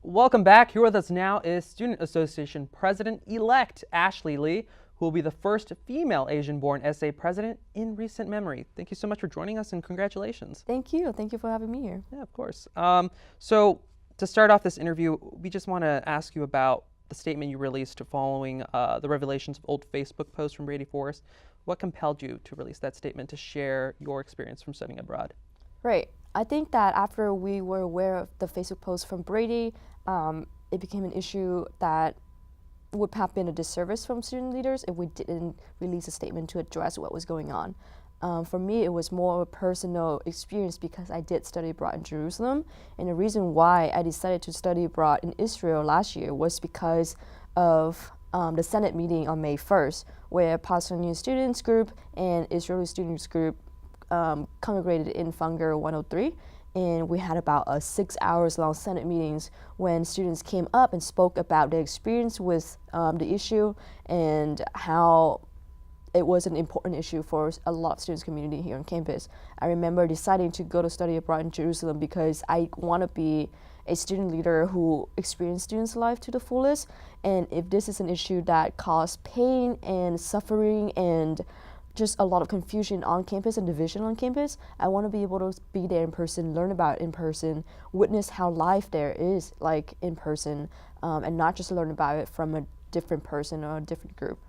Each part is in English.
Welcome back. Here with us now is Student Association President-elect Ashley Lee, who will be the first female Asian-born SA president in recent memory. Thank you so much for joining us, and congratulations. Thank you. Thank you for having me here. Yeah, of course. So to start off this interview, we just want to ask you about the statement you released following the revelations of old Facebook posts from Brady Forest. What compelled you to release that statement to share your experience from studying abroad? Right. I think that after we were aware of the Facebook post from Brady, it became an issue that would have been a disservice from student leaders if we didn't release a statement to address what was going on. For me, it was more of a personal experience because I did study abroad in Jerusalem. And the reason why I decided to study abroad in Israel last year was because of the Senate meeting on May 1st, where Palestinian students group and Israeli students group congregated in Funger 103. And we had about a 6 hours long Senate meetings when students came up and spoke about their experience with the issue and how it was an important issue for a lot of students community here on campus. I remember deciding to go to study abroad in Jerusalem because I want to be a student leader who experienced students' life to the fullest. And if this is an issue that caused pain and suffering and just a lot of confusion on campus and division on campus, I want to be able to be there in person, learn about it in person, witness how life there is like in person, and not just learn about it from a different person or a different group.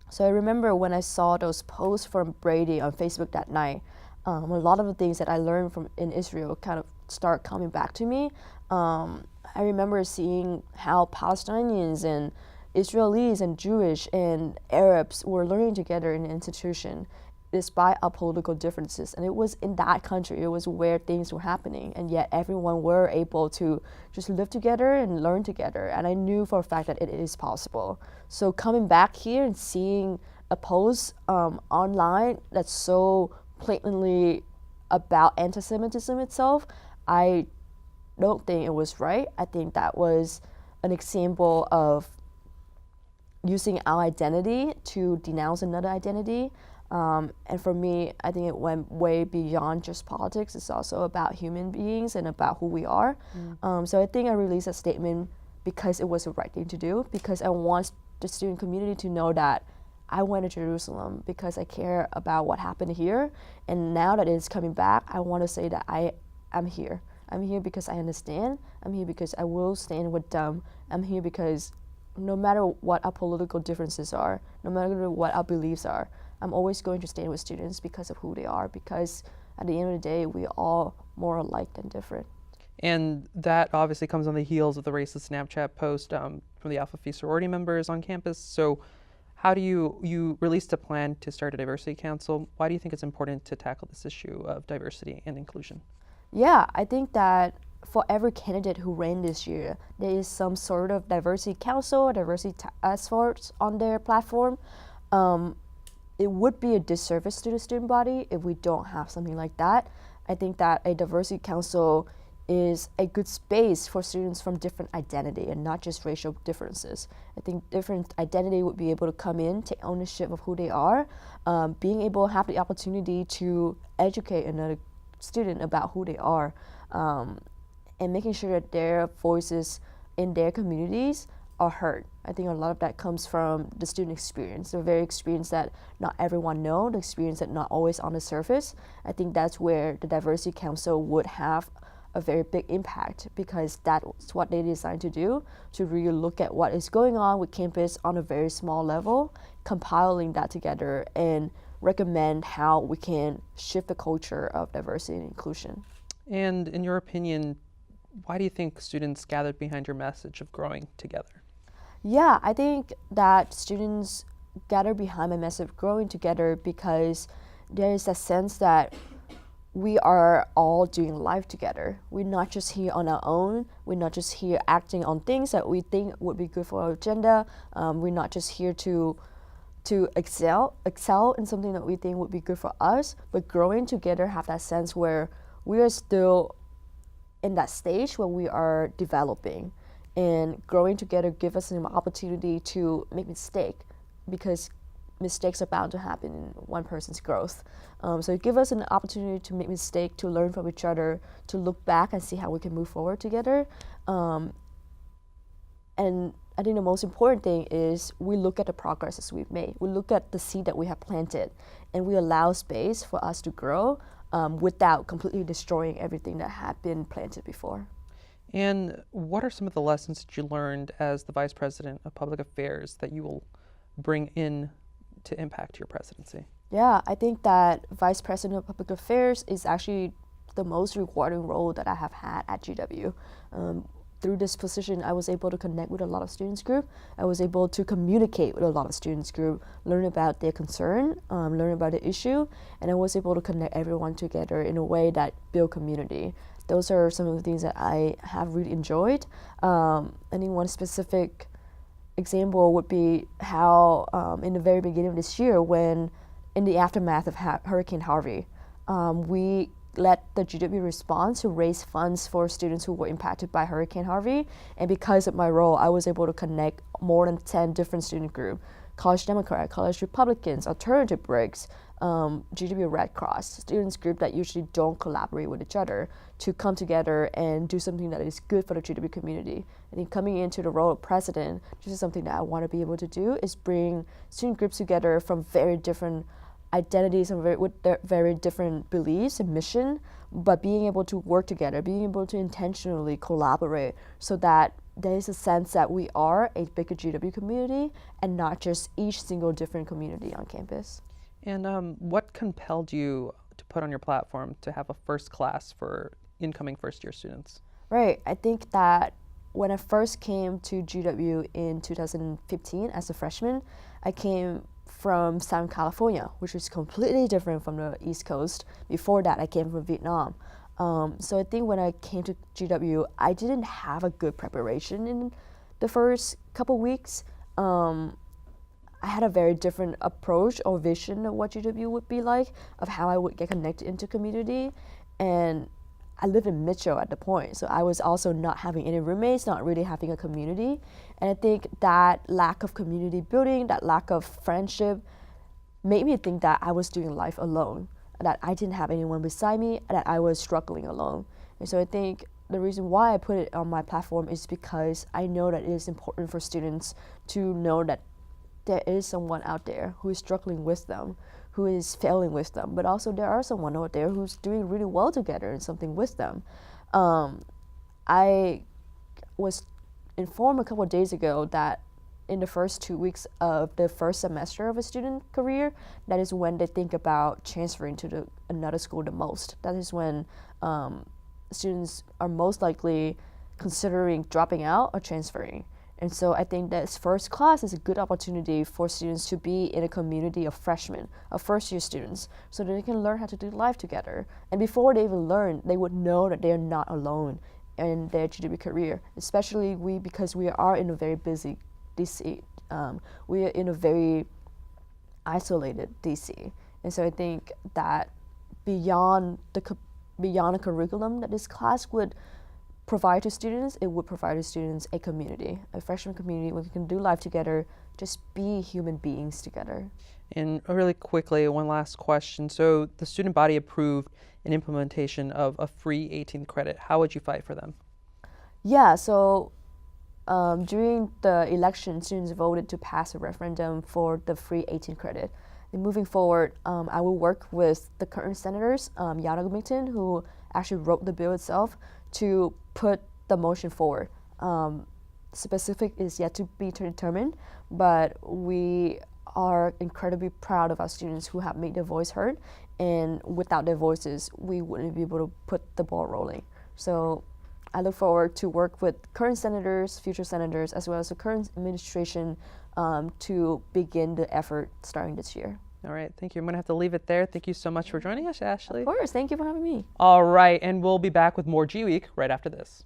So I remember when I saw those posts from Brady on Facebook that night, a lot of the things that I learned from in Israel kind of start coming back to me. I remember seeing how Palestinians and Israelis and Jewish and Arabs were learning together in an institution despite our political differences. And it was in that country, it was where things were happening. And yet everyone were able to just live together and learn together. And I knew for a fact that it is possible. So coming back here and seeing a post online that's so blatantly about anti-Semitism itself, I don't think it was right. I think that was an example of using our identity to denounce another identity. And for me, I think it went way beyond just politics. It's also about human beings and about who we are. So I think I released a statement because it was the right thing to do, because I want the student community to know that I went to Jerusalem because I care about what happened here. And now that it's coming back, I want to say that I'm here. I'm here because I understand. I'm here because I will stand with them. I'm here because no matter what our political differences are, no matter what our beliefs are, I'm always going to stand with students because of who they are, because at the end of the day, we're all more alike than different. And that obviously comes on the heels of the racist Snapchat post from the Alpha Phi sorority members on campus. So how do you released a plan to start a diversity council? Why do you think it's important to tackle this issue of diversity and inclusion? Yeah, I think that for every candidate who ran this year, there is some sort of diversity council or diversity task force on their platform. It would be a disservice to the student body if we don't have something like that. I think that a diversity council is a good space for students from different identity and not just racial differences. I think different identity would be able to come in, take ownership of who they are, being able to have the opportunity to educate another student about who they are, and making sure that their voices in their communities are heard. I think a lot of that comes from the student experience, the very experience that not everyone knows, the experience that not always on the surface. I think that's where the Diversity Council would have a very big impact, because that's what they designed to do, to really look at what is going on with campus on a very small level, compiling that together and recommend how we can shift the culture of diversity and inclusion. And in your opinion, why do you think students gathered behind your message of growing together? Yeah, I think that students gather behind my message of growing together because there is a sense that we are all doing life together. We're not just here on our own. We're not just here acting on things that we think would be good for our agenda. We're not just here to excel in something that we think would be good for us, but growing together, have that sense where we are still in that stage where we are developing, and growing together give us an opportunity to make mistake, because mistakes are bound to happen in one person's growth. So it gives us an opportunity to make mistakes, to learn from each other, to look back and see how we can move forward together. And I think the most important thing is we look at the progresses we've made. We look at the seed that we have planted, and we allow space for us to grow without completely destroying everything that had been planted before. And what are some of the lessons that you learned as the Vice President of Public Affairs that you will bring in to impact your presidency? Yeah, I think that Vice President of Public Affairs is actually the most rewarding role that I have had at GW. Through this position, I was able to connect with a lot of students group. I was able to communicate with a lot of students group, learn about their concern, learn about the issue, and I was able to connect everyone together in a way that build community. Those are some of the things that I have really enjoyed. I think one specific example would be how in the very beginning of this year, when in the aftermath of Hurricane Harvey, we led the GW response to raise funds for students who were impacted by Hurricane Harvey. And because of my role, I was able to connect more than 10 different student groups: College Democrat, College Republicans, Alternative Breaks, GW Red Cross, students group that usually don't collaborate with each other, to come together and do something that is good for the GW community. I think coming into the role of president, this is something that I want to be able to do, is bring student groups together from very different identities and with their very different beliefs and mission, but being able to work together, being able to intentionally collaborate so that there is a sense that we are a bigger GW community and not just each single different community on campus. And what compelled you to put on your platform to have a first class for incoming first-year students? Right, I think that when I first came to GW in 2015 as a freshman, I came from Southern California, which is completely different from the East Coast. Before that, I came from Vietnam. So I think when I came to GW, I didn't have a good preparation in the first couple weeks. I had a very different approach or vision of what GW would be like, of how I would get connected into community. And I lived in Mitchell at the point, so I was also not having any roommates, not really having a community. And I think that lack of community building, that lack of friendship, made me think that I was doing life alone, that I didn't have anyone beside me, that I was struggling alone. And so I think the reason why I put it on my platform is because I know that it is important for students to know that there is someone out there who is struggling with them, who is failing with them, but also there are someone out there who's doing really well together and something with them. I was informed a couple of days ago that in the first 2 weeks of the first semester of a student career, that is when they think about transferring to another school the most. That is when students are most likely considering dropping out or transferring. And so I think that first class is a good opportunity for students to be in a community of freshmen, of first-year students, so that they can learn how to do life together. And before they even learn, they would know that they are not alone in their GW career, especially because we are in a very busy DC. We are in a very isolated DC. And so I think that beyond a curriculum that this class would provide to students, it would provide to students a community, a freshman community where we can do life together, just be human beings together. And really quickly, one last question. So the student body approved an implementation of a free 18th credit. How would you fight for them? Yeah, so during the election, students voted to pass a referendum for the free 18 credit. And moving forward, I will work with the current senators, GWeek, who actually wrote the bill itself, to put the motion forward. Specific is yet to be determined, but we are incredibly proud of our students who have made their voice heard, and without their voices, we wouldn't be able to put the ball rolling. So I look forward to work with current senators, future senators, as well as the current administration to begin the effort starting this year. All right, thank you. I'm going to have to leave it there. Thank you so much for joining us, Ashley. Of course, thank you for having me. All right, and we'll be back with more GWeek right after this.